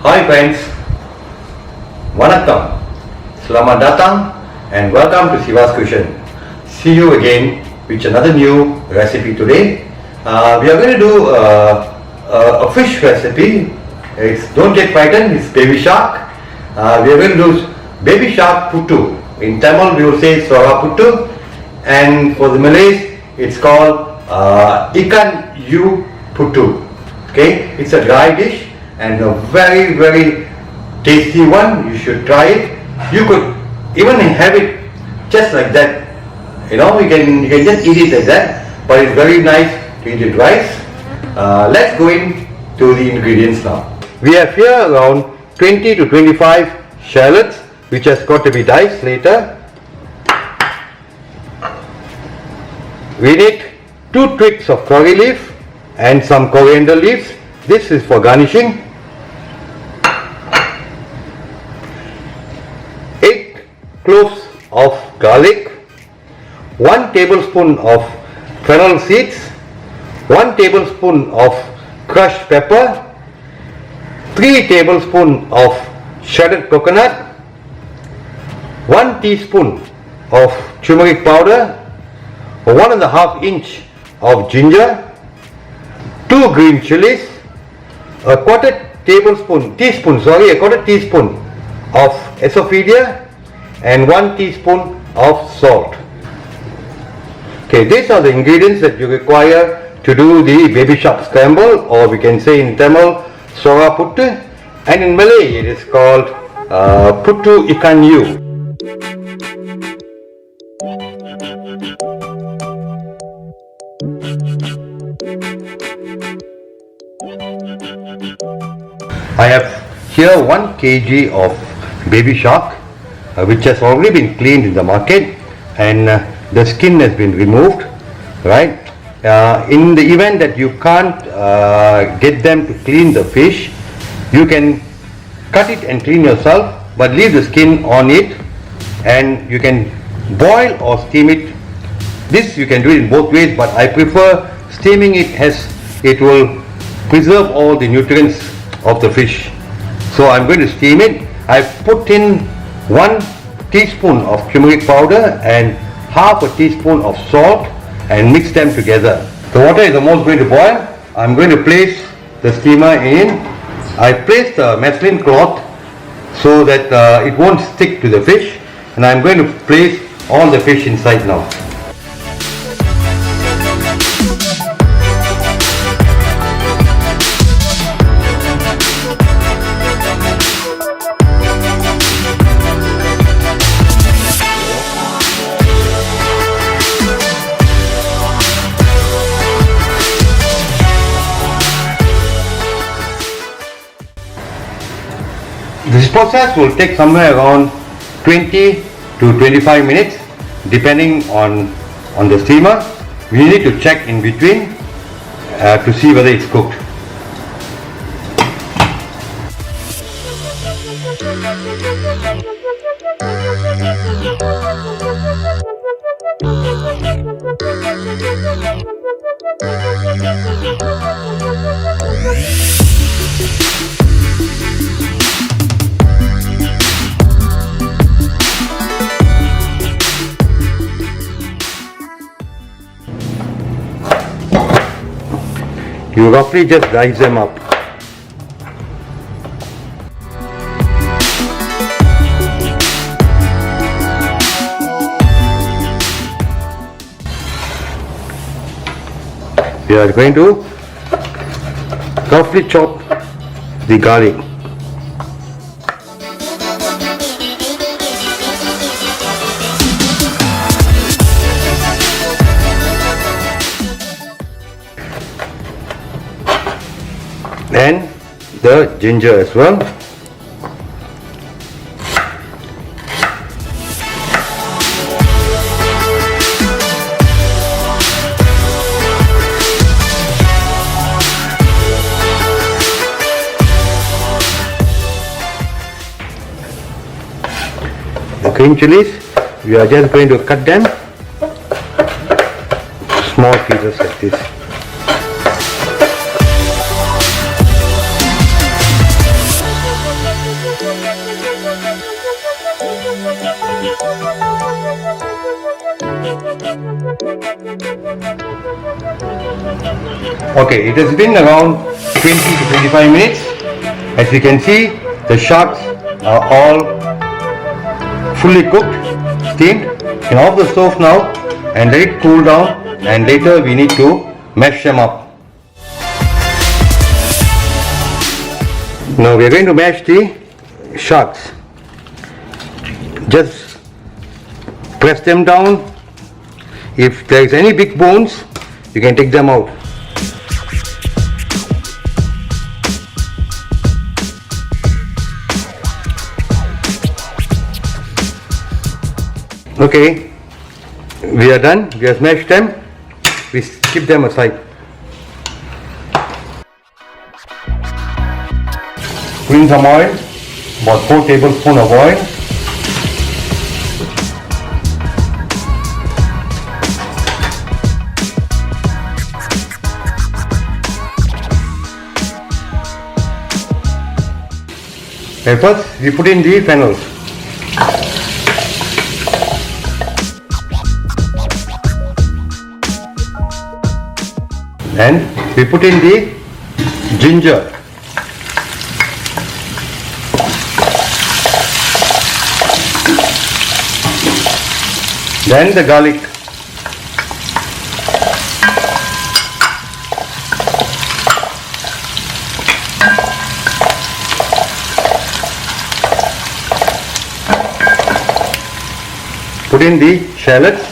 Hi friends, Vanakkam, Selamat datang and welcome to Siva's Cuisine. See you again with another new recipe today. We are going to do a fish recipe. Don't get frightened, it's baby shark. We are going to do baby shark puttu. In Tamil we will say Sura Puttu, and for the Malays it's called Ikan Puttu. Okay, it's a dry dish and a very tasty one. You should try it. You could even have it just like that. You know, you can just eat it like that. But it's very nice to eat it rice. Let's go into the ingredients now. We have here around 20 to 25 shallots, which has got to be diced later. We need 2 twigs of curry leaf and some coriander leaves. This is for garnishing. 8 cloves of garlic, 1 tablespoon of fennel seeds, 1 tablespoon of crushed pepper, 3 tablespoons of shredded coconut, 1 teaspoon of turmeric powder, 1.5 inch of ginger, 2 green chilies, a quarter teaspoon of esophagia, and 1 teaspoon of salt. Okay, these are the ingredients that you require to do the baby shark scramble, or we can say in Tamil Sura Puttu, and in Malay it is called Puttu Ikan. I have here 1 kg of baby shark which has already been cleaned in the market, and the skin has been removed, right? In the event that you can't get them to clean the fish, you can cut it and clean yourself, but leave the skin on it, and you can boil or steam it. This you can do it in both ways, but I prefer steaming it, as it will preserve all the nutrients of the fish. So I'm going to steam it. I've put in 1 teaspoon of turmeric powder and half a teaspoon of salt and mix them together. The water is almost going to boil. I'm going to place the steamer in. I placed a muslin cloth so that it won't stick to the fish, and I'm going to place all the fish inside now. This process will take somewhere around 20 to 25 minutes depending on the steamer. We need to check in between to see whether it's cooked. You roughly just dice them up. We are going to roughly chop the garlic. And the ginger as well. The green chilies, we are just going to cut them small pieces like this. Okay, it has been around 20 to 25 minutes. As you can see, the sharks are all fully cooked, steamed. You can off the stove now and let it cool down, and later we need to mash them up. Now we are going to mash the sharks. Just press them down. If there is any big bones, you can take them out. Okay, we are done. We have smashed them. We keep them aside. Put in some oil, about 4 tablespoons of oil. And first we put in the fennel. And we put in the ginger. Then the garlic. Put in the shallots.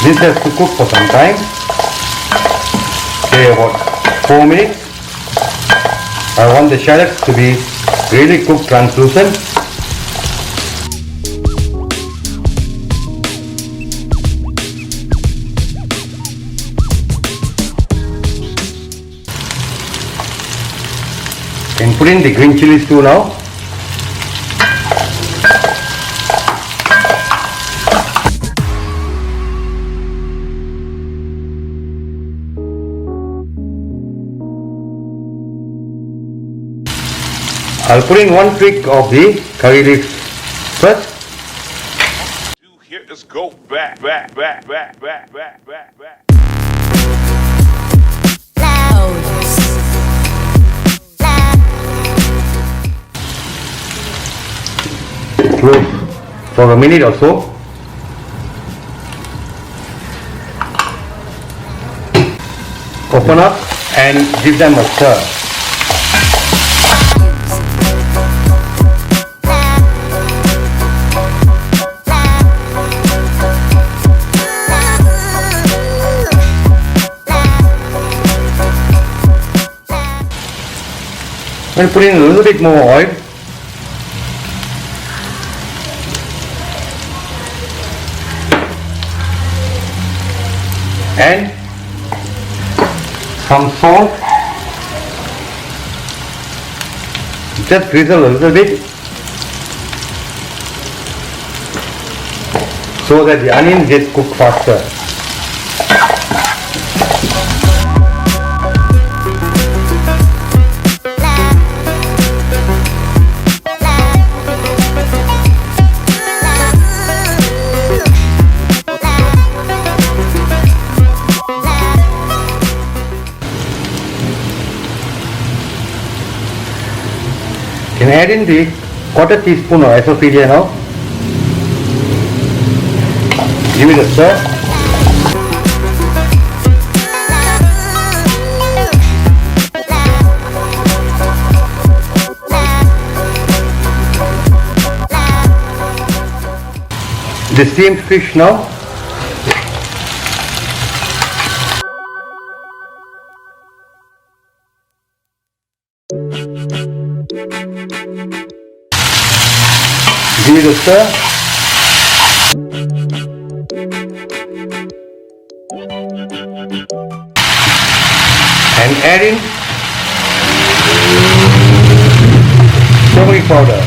This has to cook for some time, say about 4 minutes. I want the shallots to be really cooked translucent. And put in the green chilies too now. I'll put in 1 twig of the curry leaves first. Here, let's go back. Close for a minute or so. Open up and give them a stir. And put in a little bit more oil. And some salt. Just drizzle a little bit so that the onion gets cooked faster. Can add in the 1/4 teaspoon of asafoetida now. Give it a stir. The steamed fish now. Give it a stir. And add in turmeric powder.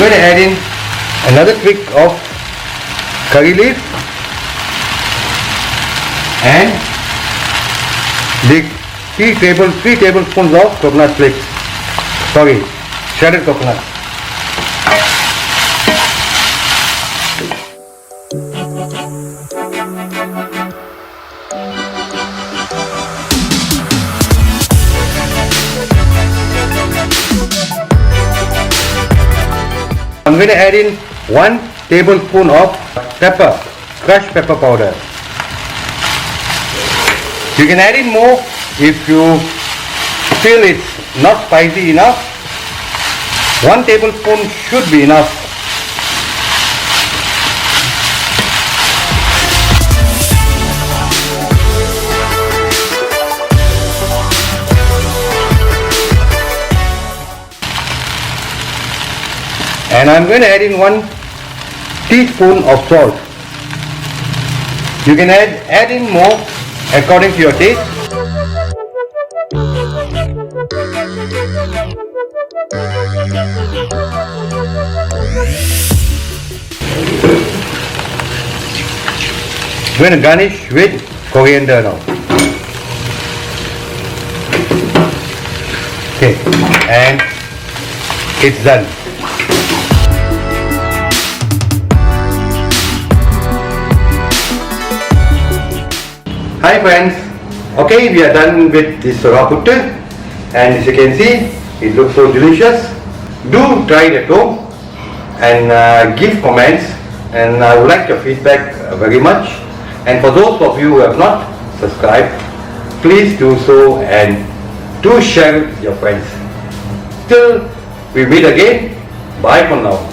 going to add in another twig of curry leaf and the 3 tablespoons of coconut flakes. Sorry, shredded coconut. I'm going to add in 1 tablespoon of pepper, crushed pepper powder. You can add in more if you feel it's not spicy enough. 1 tablespoon should be enough. And I'm going to add in 1 teaspoon of salt. You can add in more according to your taste. I'm going to garnish with coriander now. Okay, and it's done. Hi friends, okay, we are done with this Sura Puttu, and as you can see, it looks so delicious. Do try it at home and give comments, and I would like your feedback very much. And for those of you who have not subscribed, please do so and do share it with your friends. Till we meet again, bye for now.